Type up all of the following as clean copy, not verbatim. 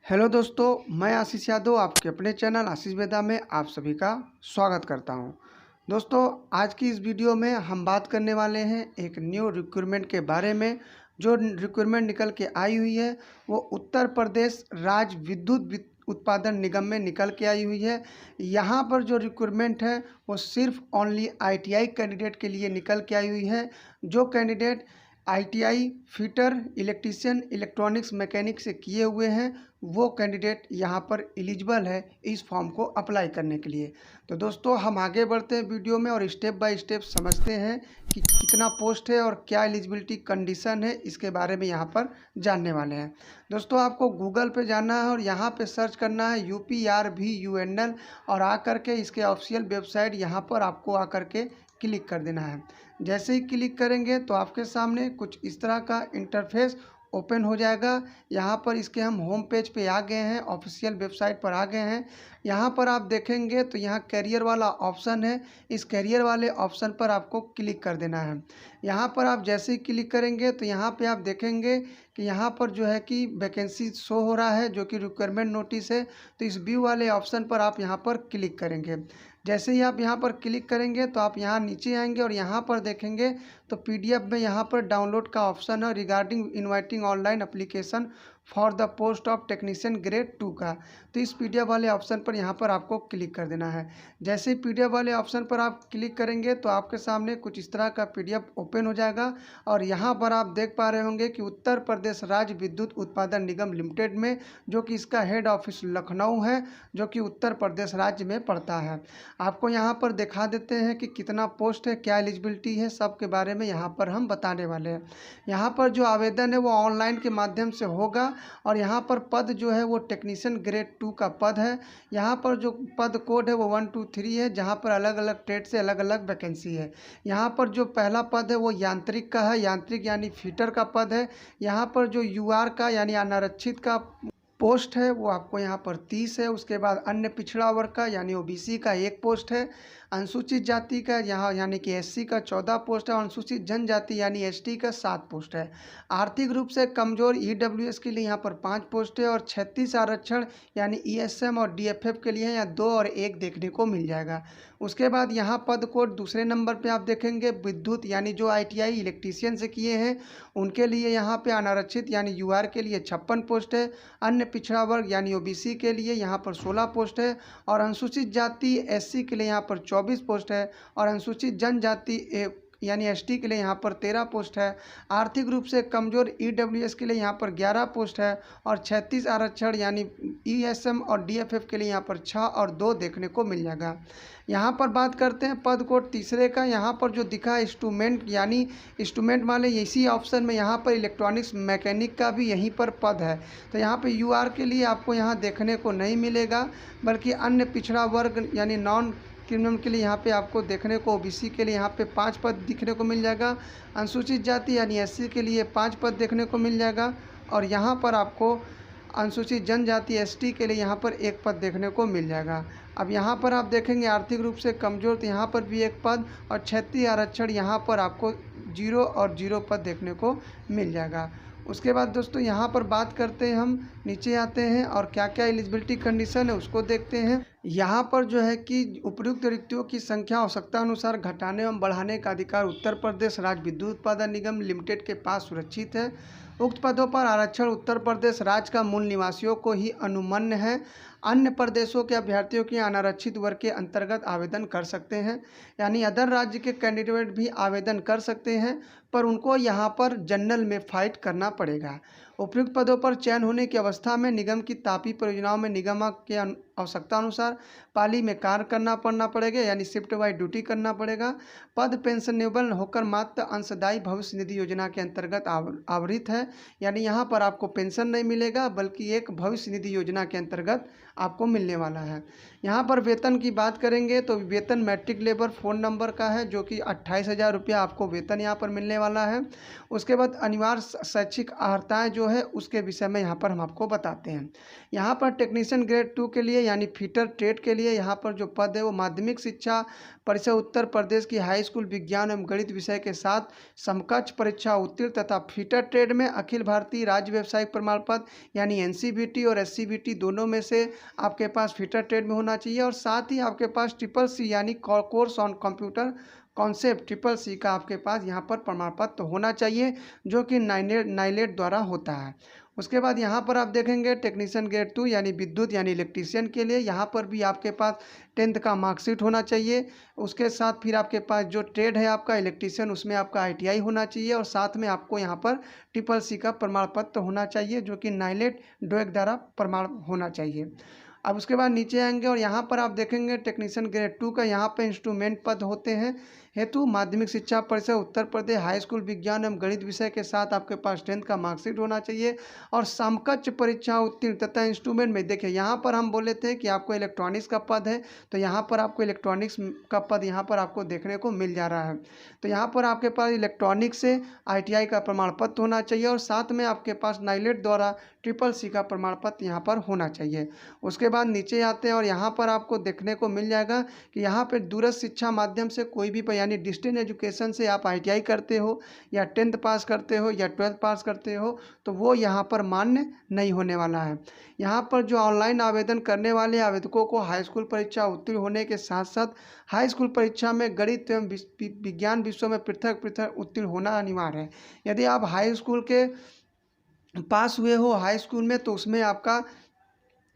Hello दोस्तों, मैं आशीष यादव आपके अपने चैनल आशीष वेदा में आप सभी का स्वागत करता हूं। दोस्तों, आज की इस वीडियो में हम बात करने वाले हैं एक न्यू रिक्रूटमेंट के बारे में। जो रिक्रूटमेंट निकल के आई हुई है वो उत्तर प्रदेश राज्य विद्युत उत्पादन निगम में निकल के आई हुई है। यहाँ पर जो रिक्रूटमेंट है वो सिर्फ ओनली ITI कैंडिडेट के लिए निकल के आई हुई है। जो candidate ITI fitter, electrician, electronics mechanic से किए हुए हैं वो कैंडिडेट यहाँ पर एलिजिबल है इस फॉर्म को अप्लाई करने के लिए। तो दोस्तों, हम आगे बढ़ते हैं वीडियो में और स्टेप बाय स्टेप समझते हैं कि कितना पोस्ट है और क्या एलिजिबिलिटी कंडीशन है, इसके बारे में यहाँ पर जानने वाले हैं। दोस्तों, आपको गूगल पे जाना है और यहाँ पे सर्च करना है UPRVUNL और आकर के इसके ऑफिशियल वेबसाइट यहाँ पर आपको आकर के क्लिक कर देना है। जैसे ही क्लिक करेंगे तो आपके सामने कुछ इस तरह का इंटरफेस ओपन हो जाएगा। यहाँ पर इसके हम होम पेज पे आ गए हैं, ऑफिशियल वेबसाइट पर आ गए हैं। यहाँ पर आप देखेंगे तो यहाँ कैरियर वाला ऑप्शन है। इस कैरियर वाले ऑप्शन पर आपको क्लिक कर देना है। यहाँ पर आप जैसे ही क्लिक करेंगे तो यहाँ पे आप देखेंगे कि यहाँ पर जो है कि वैकेंसी शो हो रहा है जो कि रिक्वायरमेंट नोटिस है। तो इस व्यू वाले ऑप्शन पर आप यहाँ पर क्लिक करेंगे। जैसे ही आप यहाँ पर क्लिक करेंगे तो आप यहाँ नीचे आएंगे और यहाँ पर देखेंगे तो PDF में यहाँ पर डाउनलोड का ऑप्शन है regarding inviting online application for the post of technician grade 2 का। तो इस PDF वाले ऑप्शन पर यहाँ पर आपको क्लिक कर देना है। जैसे ही PDF वाले ऑप्शन पर आप क्लिक करेंगे तो आपके सामने कुछ इस तरह का PDF ओपन हो जाएगा और यहाँ पर आप देख पा रहे होंगे कि उत्तर प्रदेश राज्य विद्युत उत्पादन निगम लिमिटेड में, जो कि इसका हेड ऑफिस लखनऊ है, जो कि उत्तर प्रदेश राज्य में पड़ता है। आपको यहाँ पर दिखा देते हैं कि कितना पोस्ट है, क्या एलिजिबिलिटी है, सब के बारे में यहाँ पर हम बताने वाले हैं। यहाँ पर जो आवेदन है वो ऑनलाइन के माध्यम से होगा और यहाँ पर पद जो है वो टेक्नीशियन ग्रेड 2 का पद है। यहाँ पर जो पद कोड है वो 1 2 3 है, जहाँ पर अलग अलग ट्रेड से अलग अलग वैकेंसी है। यहाँ पर जो पहला पद है वो यांत्रिक का है, यांत्रिक यानी फिटर का पद है। यहाँ पर जो UR का यानी अनारक्षित का पोस्ट है वो आपको यहाँ पर 30 है। उसके बाद अन्य पिछड़ा वर्ग का यानी OBC का 1 पोस्ट है। अनुसूचित जाति का यहाँ यानी कि SC का 14 पोस्ट है और अनुसूचित जनजाति यानी ST का 7 पोस्ट है। आर्थिक रूप से कमजोर EWS के लिए यहाँ पर 5 पोस्ट है और 36 आरक्षण यानी ESM और DFF के लिए यहाँ 2 और 1 देखने को मिल जाएगा। उसके बाद यहाँ पद कोड दूसरे नंबर पे आप देखेंगे विद्युत यानी जो ITI इलेक्ट्रीशियन से किए हैं उनके लिए यहाँ पे अनारक्षित यानी UR के लिए 56 पोस्ट है। अन्य पिछड़ा वर्ग यानी OBC के लिए यहाँ पर 16 पोस्ट है और अनुसूचित जाति SC के लिए यहाँ पर 24 पोस्ट है और अनुसूचित जनजाति यानी ST के लिए यहाँ पर 13 पोस्ट है। आर्थिक रूप से कमजोर EWS के लिए यहाँ पर 11 पोस्ट है और 36 आरक्षण यानी ESM और DFF के लिए यहाँ पर 6 और 2 देखने को मिल जाएगा। यहाँ पर बात करते हैं पद कोड तीसरे का। यहाँ पर जो दिखा है इंस्ट्रूमेंट यानी इंस्ट्रूमेंट वाले इसी ऑप्शन में यहाँ पर इलेक्ट्रॉनिक्स मैकेनिक का भी यहीं पर पद है। तो यहाँ पे UR के लिए आपको यहाँ देखने को नहीं मिलेगा, बल्कि अन्य पिछड़ा वर्ग यानी नॉन क्रिमिनल के लिए यहाँ पे आपको देखने को, OBC के लिए यहाँ पे 5 पद दिखने को मिल जाएगा। अनुसूचित जाति यानी SC के लिए 5 पद देखने को मिल जाएगा और यहाँ पर आपको अनुसूचित जनजाति ST के लिए यहाँ पर 1 पद देखने को मिल जाएगा। अब यहाँ पर आप देखेंगे आर्थिक रूप से कमज़ोर, तो यहाँ पर भी 1 पद और 36 आरक्षण यहाँ पर आपको 0 और 0 पद देखने को मिल जाएगा। उसके बाद दोस्तों यहाँ पर बात करते हैं, हम नीचे आते हैं और क्या क्या एलिजिबिलिटी कंडीशन है उसको देखते हैं। यहाँ पर जो है कि उपयुक्त रिक्तियों की संख्या आवश्यकता अनुसार घटाने एवं बढ़ाने का अधिकार उत्तर प्रदेश राज्य विद्युत उत्पादन निगम लिमिटेड के पास सुरक्षित है। उक्त पदों पर आरक्षण उत्तर प्रदेश राज्य का मूल निवासियों को ही अनुमन्य है। अन्य प्रदेशों के अभ्यर्थियों के अनारक्षित वर्ग के अंतर्गत आवेदन कर सकते हैं, यानी अदर राज्य के कैंडिडेट भी आवेदन कर सकते हैं, पर उनको यहाँ पर जनरल में फाइट करना पड़ेगा। उपयुक्त पदों पर चयन होने की अवस्था में निगम की तापी परियोजनाओं में निगम के आवश्यकता अनुसार पाली में कार्य करना पड़ेगा, यानी शिफ्ट वाइज ड्यूटी करना पड़ेगा। पद पेंशनेबल होकर मात्र अंशदायी भविष्य निधि योजना के अंतर्गत आवृत है, यानी यहाँ पर आपको पेंशन नहीं मिलेगा बल्कि एक भविष्य निधि योजना के अंतर्गत आपको मिलने वाला है। यहाँ पर वेतन की बात करेंगे तो वेतन मैट्रिक लेबर 4 नंबर का है, जो कि 28,000 रुपया आपको वेतन यहाँ पर मिलने वाला है। उसके बाद अनिवार्य शैक्षिक अर्हताएँ जो जो है उसके विषय में यहाँ पर हम आपको बताते हैं। यहाँ पर टेक्नीशियन ग्रेड 2 के लिए यानी फिटर ट्रेड के लिए यहाँ पर जो पद है वो माध्यमिक शिक्षा परिषद उत्तर प्रदेश की हाई स्कूल विज्ञान एवं गणित विषय के साथ समकक्ष परीक्षा उत्तीर्ण तथा फिटर ट्रेड में अखिल भारतीय राज्य व्यावसायिक प्रमाण पत्र यानी एनसीवीटी और एससीवीटी दोनों में से आपके पास फिटर ट्रेड में होना चाहिए। और साथ ही आपके पास ट्रिपल सी यानी course on computer concept triple C का आपके पास यहाँ पर प्रमाण पत्र होना चाहिए, जो कि नाइलेट द्वारा होता है। उसके बाद यहाँ पर आप देखेंगे टेक्नीशियन ग्रेड 2 यानी विद्युत यानी इलेक्ट्रीशियन के लिए यहाँ पर भी आपके पास 10th का मार्कशीट होना चाहिए। उसके साथ फिर आपके पास जो ट्रेड है आपका इलेक्ट्रीशियन उसमें आपका ITI होना चाहिए और साथ में आपको यहाँ पर ट्रिपल सी का प्रमाण पत्र होना चाहिए, जो कि नाइलेट डोएक द्वारा प्रमाण होना चाहिए। अब उसके बाद नीचे आएंगे और यहाँ पर आप देखेंगे टेक्नीशियन ग्रेड 2 का यहाँ पे इंस्ट्रूमेंट पद होते हैं हेतु माध्यमिक शिक्षा परिषद उत्तर प्रदेश हाई स्कूल विज्ञान एवं गणित विषय के साथ आपके पास 10th का मार्कशीट होना चाहिए और समकक्ष परीक्षा उत्तीर्ण तथा इंस्ट्रूमेंट में देखिए यहाँ पर हम बोले थे कि आपको इलेक्ट्रॉनिक्स का पद है, तो यहाँ पर आपको इलेक्ट्रॉनिक्स का पद यहाँ पर आपको देखने को मिल जा रहा है। तो यहाँ पर आपके पास इलेक्ट्रॉनिक्स से ITI का प्रमाण पत्र होना चाहिए और साथ में आपके पास नाइलेट द्वारा ट्रिपल सी का प्रमाण पत्र यहाँ पर होना चाहिए। उसके बाद नीचे आते हैं और यहाँ पर आपको देखने को मिल जाएगा कि यहाँ पर दूरस्थ शिक्षा माध्यम से कोई भी यानी डिस्टेंस एजुकेशन से आप ITI करते हो या 10th पास करते हो या 12th पास करते हो तो वो यहाँ पर मान्य नहीं होने वाला है। यहाँ पर जो ऑनलाइन आवेदन करने वाले आवेदकों को हाई स्कूल परीक्षा उत्तीर्ण होने के साथ साथ हाई स्कूल परीक्षा में गणित एवं विज्ञान विषयों में पृथक पृथक उत्तीर्ण होना अनिवार्य है। यदि आप हाई स्कूल के पास हुए हो हाई स्कूल में तो उसमें आपका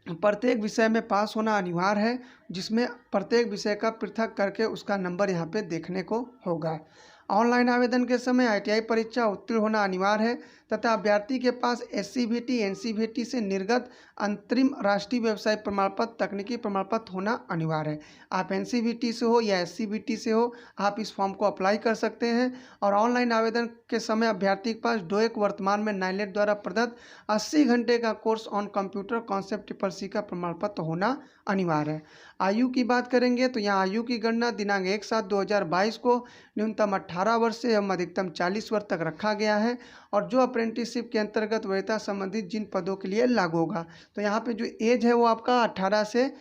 प्रत्येक विषय में पास होना अनिवार्य है, जिसमें प्रत्येक विषय का पृथक करके उसका नंबर यहाँ पे देखने को होगा। ऑनलाइन आवेदन के समय ITI परीक्षा उत्तीर्ण होना अनिवार्य है तथा अभ्यर्थी के पास SCVT NCVT से निर्गत अंतरिम राष्ट्रीय व्यवसाय प्रमाण पत्र तकनीकी प्रमाण पत्र होना अनिवार्य है। आप NCVT से हो या SCVT से हो आप इस फॉर्म को अप्लाई कर सकते हैं। और ऑनलाइन आवेदन के समय अभ्यर्थी के पास डोएक वर्तमान में नाइलेट द्वारा प्रदत्त 80 घंटे का course on computer concept triple C का प्रमाण पत्र होना अनिवार्य है। आयु की बात करेंगे तो यहाँ आयु की गणना दिनांक 1/7/2022 को न्यूनतम 18 वर्ष से एवं अधिकतम 40 वर्ष तक रखा गया है और जो अप्रेंटिसशिप के अंतर्गत वरीयता संबंधित जिन पदों के लिए लागू होगा तो यहाँ पे जो एज है वो आपका 18 से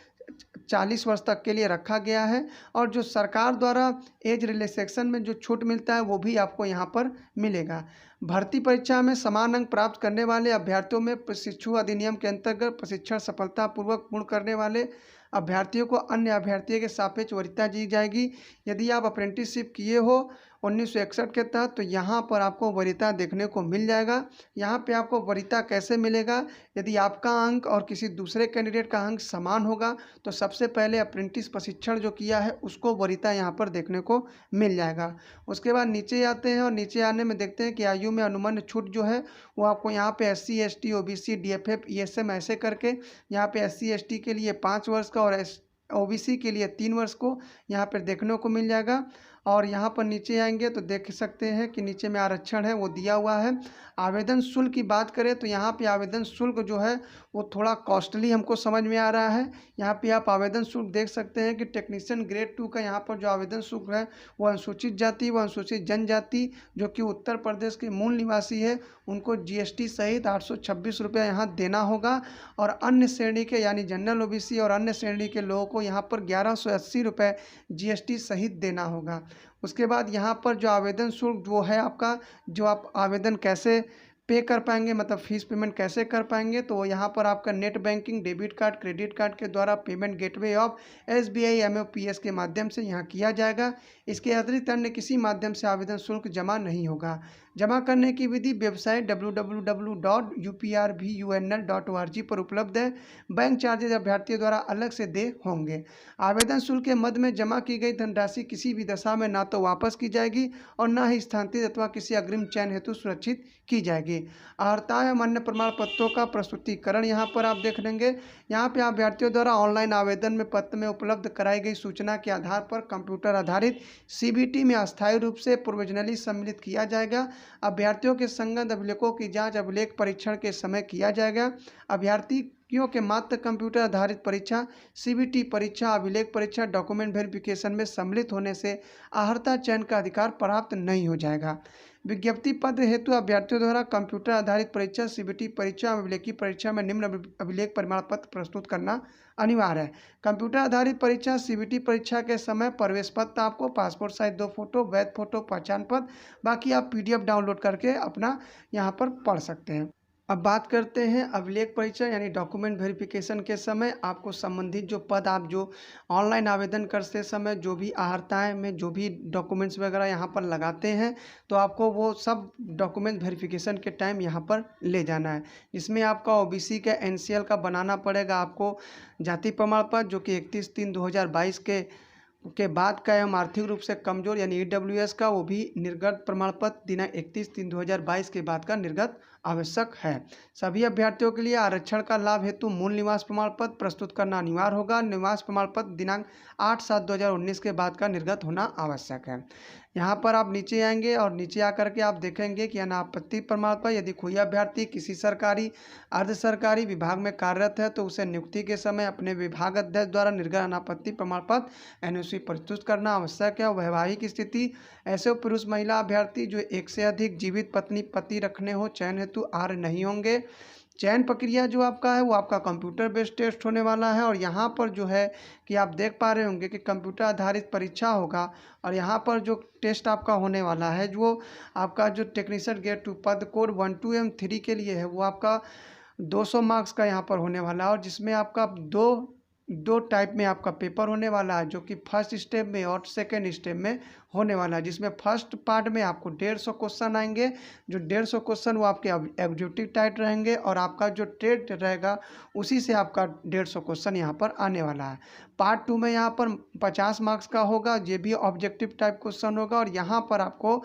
40 वर्ष तक के लिए रखा गया है। और जो सरकार द्वारा एज रिलैक्सेशन में जो छूट मिलता है वो भी आपको यहाँ पर मिलेगा। भर्ती परीक्षा में समान अंक प्राप्त करने वाले अभ्यर्थियों में प्रशिक्षु अधिनियम के अंतर्गत प्रशिक्षण सफलतापूर्वक पूर्ण करने वाले अभ्यर्थियों को अन्य अभ्यर्थियों के सापेक्ष वरीयता दी जाएगी। यदि आप अप्रेंटिसशिप किए हो 1961 के तहत तो यहाँ पर आपको वरीयता देखने को मिल जाएगा। यहाँ पे आपको वरीयता कैसे मिलेगा, यदि आपका अंक और किसी दूसरे कैंडिडेट का अंक समान होगा तो सबसे पहले अप्रेंटिस प्रशिक्षण जो किया है उसको वरीयता यहाँ पर देखने को मिल जाएगा। उसके बाद नीचे आते हैं और नीचे आने में देखते हैं कि आयु में अनुबंध छूट जो है वो आपको यहाँ पे SC ST OBC DFF ESM ऐसे करके यहाँ पे SC ST के लिए 5 वर्ष का और OBC के लिए 3 वर्ष को यहाँ पर देखने को मिल जाएगा। और यहाँ पर नीचे आएंगे तो देख सकते हैं कि नीचे में आरक्षण है वो दिया हुआ है। आवेदन शुल्क की बात करें तो यहाँ पे आवेदन शुल्क जो है वो थोड़ा कॉस्टली हमको समझ में आ रहा है। यहाँ पे आप आवेदन शुल्क देख सकते हैं कि टेक्नीशियन ग्रेड 2 का यहाँ पर जो आवेदन शुल्क है वो अनुसूचित जाति व अनुसूचित जनजाति जो कि उत्तर प्रदेश के मूल निवासी है उनको GST सहित 826 रुपये यहाँ देना होगा। और अन्य श्रेणी के यानी जनरल OBC और अन्य श्रेणी के लोगों को यहाँ पर 1180 रुपये GST सहित देना होगा। उसके बाद यहाँ पर जो आवेदन शुल्क वो है आपका जो आप आवेदन कैसे पे कर पाएंगे मतलब फ़ीस पेमेंट कैसे कर पाएंगे तो यहाँ पर आपका net banking debit card credit card के द्वारा payment gateway of SBI MOPS के माध्यम से यहाँ किया जाएगा। इसके अतिरिक्त अन्य किसी माध्यम से आवेदन शुल्क जमा नहीं होगा। जमा करने की विधि वेबसाइट www.uprvunl.org पर उपलब्ध है। बैंक चार्जेज अभ्यर्थियों द्वारा अलग से दे होंगे। आवेदन शुल्क के मद में जमा की गई धनराशि किसी भी दशा में ना तो वापस की जाएगी और न ही स्थानांतरित अथवा किसी अग्रिम चयन हेतु सुरक्षित की जाएगी। अर्हता एवं अन्य प्रमाण पत्रों का प्रस्तुतिकरण यहाँ पर आप देख लेंगे। यहाँ पे अभ्यर्थियों द्वारा ऑनलाइन आवेदन में पत्र में उपलब्ध कराई गई सूचना के आधार पर कंप्यूटर आधारित CBT में अस्थायी रूप से प्रोविजनली सम्मिलित किया जाएगा। अभ्यर्थियों के संगत अभिलेखों की जांच अभिलेख परीक्षण के समय किया जाएगा। अभ्यर्थी क्योंकि मात्र कंप्यूटर आधारित परीक्षा सीबीटी परीक्षा अभिलेख परीक्षा डॉक्यूमेंट वेरिफिकेशन में सम्मिलित होने से अर्हता चयन का अधिकार प्राप्त नहीं हो जाएगा। विज्ञप्ति पद हेतु अभ्यर्थियों द्वारा कंप्यूटर आधारित परीक्षा सीबीटी परीक्षा अभिलेखी परीक्षा में निम्न अभिलेख प्रमाण पत्र प्रस्तुत करना अनिवार्य है। कंप्यूटर आधारित परीक्षा सीबीटी परीक्षा के समय प्रवेश पत्र आपको पासपोर्ट साइज 2 फोटो, वैध फोटो, पहचान पत्र, बाकी आप पीडीएफ डाउनलोड करके अपना यहाँ पर पढ़ सकते हैं। अब बात करते हैं अभिलेख परीक्षा यानी डॉक्यूमेंट वेरिफिकेशन के समय आपको संबंधित जो पद आप जो ऑनलाइन आवेदन करते समय जो भी अर्हताएं में जो भी डॉक्यूमेंट्स वगैरह यहाँ पर लगाते हैं तो आपको वो सब डॉक्यूमेंट वेरिफिकेशन के टाइम यहाँ पर ले जाना है, जिसमें आपका ओबीसी का एनसीएल का बनाना पड़ेगा, आपको जाति प्रमाण पत्र जो कि 31/3/2022 के बाद का एवं आर्थिक रूप से कमजोर यानी ईडब्ल्यूएस का वो भी निर्गत प्रमाण पत्र दिनांक 31/3/2022 के बाद का निर्गत आवश्यक है। सभी अभ्यर्थियों के लिए आरक्षण का लाभ हेतु मूल निवास प्रमाण पत्र प्रस्तुत करना अनिवार्य होगा। निवास प्रमाण पत्र दिनांक 8/7/2019 के बाद का निर्गत होना आवश्यक है। यहाँ पर आप नीचे आएंगे और नीचे आकर के आप देखेंगे कि अनापत्ति प्रमाण पत्र यदि कोई अभ्यर्थी किसी सरकारी अर्ध सरकारी विभाग में कार्यरत है तो उसे नियुक्ति के समय अपने विभाग अध्यक्ष द्वारा निर्गत अनापत्ति प्रमाण पत्र एनओसी प्रस्तुत करना आवश्यक है। वैवाहिक स्थिति ऐसे पुरुष महिला अभ्यर्थी जो एक से अधिक जीवित पत्नी पति रखने हो चयन हेतु अर्ह नहीं होंगे। चयन प्रक्रिया जो आपका है वो आपका कंप्यूटर बेस्ड टेस्ट होने वाला है और यहाँ पर जो है कि आप देख पा रहे होंगे कि कंप्यूटर आधारित परीक्षा होगा और यहाँ पर जो टेस्ट आपका होने वाला है जो आपका जो टेक्नीशियन ग्रेड 2 पद कोड 1, 2 एवं 3 के लिए है वो आपका 200 मार्क्स का यहाँ पर होने वाला है और जिसमें आपका दो टाइप में आपका पेपर होने वाला है, जो कि फर्स्ट स्टेप में और सेकेंड स्टेप में होने वाला है। जिसमें फर्स्ट पार्ट में आपको 150 क्वेश्चन आएंगे, जो 150 क्वेश्चन वो आपके एग्जीक्यूटिव टाइप रहेंगे और आपका जो ट्रेड रहेगा उसी से आपका 150 क्वेश्चन यहाँ पर आने वाला है। पार्ट 2 में यहाँ पर 50 मार्क्स का होगा, ये भी ऑब्जेक्टिव टाइप क्वेश्चन होगा और यहाँ पर आपको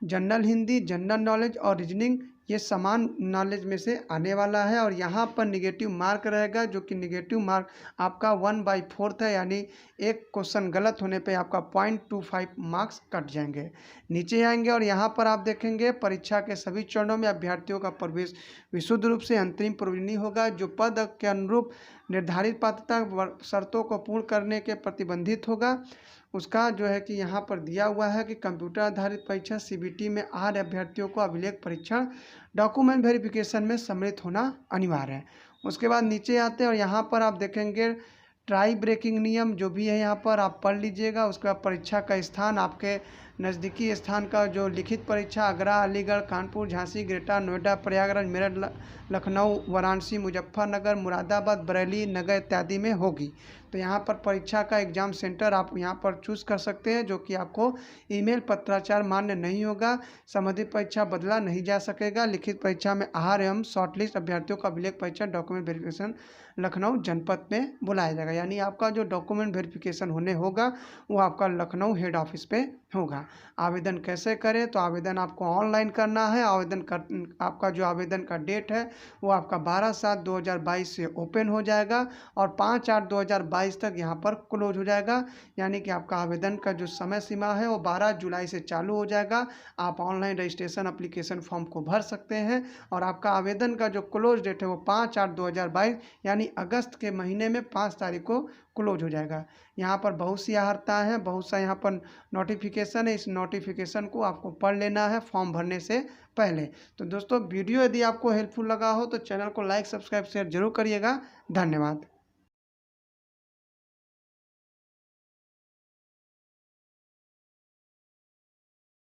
जनरल हिंदी, जनरल नॉलेज और रीजनिंग ये समान नॉलेज में से आने वाला है और यहाँ पर निगेटिव मार्क रहेगा, जो कि निगेटिव मार्क आपका 1/4 है, यानी एक क्वेश्चन गलत होने पे आपका 0.25 मार्क्स कट जाएंगे। नीचे आएंगे और यहाँ पर आप देखेंगे परीक्षा के सभी चरणों में अभ्यर्थियों का प्रवेश विशुद्ध रूप से अंतरिम प्रविधि होगा, जो पद के अनुरूप निर्धारित पात्रता शर्तों को पूर्ण करने के प्रतिबंधित होगा। उसका जो है कि यहाँ पर दिया हुआ है कि कंप्यूटर आधारित परीक्षा सीबीटी में अर्ह अभ्यर्थियों को अभिलेख परीक्षण डॉक्यूमेंट वेरिफिकेशन में सम्मिलित होना अनिवार्य है। उसके बाद नीचे आते हैं और यहाँ पर आप देखेंगे ट्राई ब्रेकिंग नियम जो भी है यहाँ पर आप पढ़ लीजिएगा। उसके बाद परीक्षा का स्थान आपके नज़दीकी स्थान का जो लिखित परीक्षा आगरा, अलीगढ़, कानपुर, झांसी, ग्रेटर नोएडा, प्रयागराज, मेरठ, लखनऊ, वाराणसी, मुजफ्फरनगर, मुरादाबाद, बरेली नगर इत्यादि में होगी। तो यहाँ पर परीक्षा का एग्ज़ाम सेंटर आप यहाँ पर चूज़ कर सकते हैं, जो कि आपको ईमेल पत्राचार मान्य नहीं होगा। संबंधित परीक्षा बदला नहीं जा सकेगा। लिखित परीक्षा में आहार एवं शॉर्टलिस्ट अभ्यर्थियों का अभिलेख परीक्षा डॉक्यूमेंट वेरिफिकेशन लखनऊ जनपद में बुलाया जाएगा, यानी आपका जो डॉक्यूमेंट वेरिफिकेशन होने होगा वो आपका लखनऊ हेड ऑफिस पे होगा। आवेदन कैसे करें, तो आवेदन आपको ऑनलाइन करना है। आपका जो आवेदन का डेट है वो आपका 12/7/2022 से ओपन हो जाएगा और 5/8/2022 तक यहाँ पर क्लोज हो जाएगा, यानी कि आपका आवेदन का जो समय सीमा है वो 12 जुलाई से चालू हो जाएगा। आप ऑनलाइन रजिस्ट्रेशन एप्लीकेशन फॉर्म को भर सकते हैं और आपका आवेदन का जो क्लोज डेट है वो 5/8/2022 यानी अगस्त के महीने में 5 तारीख को क्लोज हो जाएगा। यहाँ पर बहुत सी अर्हता है, बहुत सा यहाँ पर नोटिफिकेशन है। इस नोटिफिकेशन को आपको पढ़ लेना है फॉर्म भरने से पहले। तो दोस्तों वीडियो यदि आपको हेल्पफुल लगा हो तो चैनल को लाइक, सब्सक्राइब, शेयर जरूर करिएगा। धन्यवाद।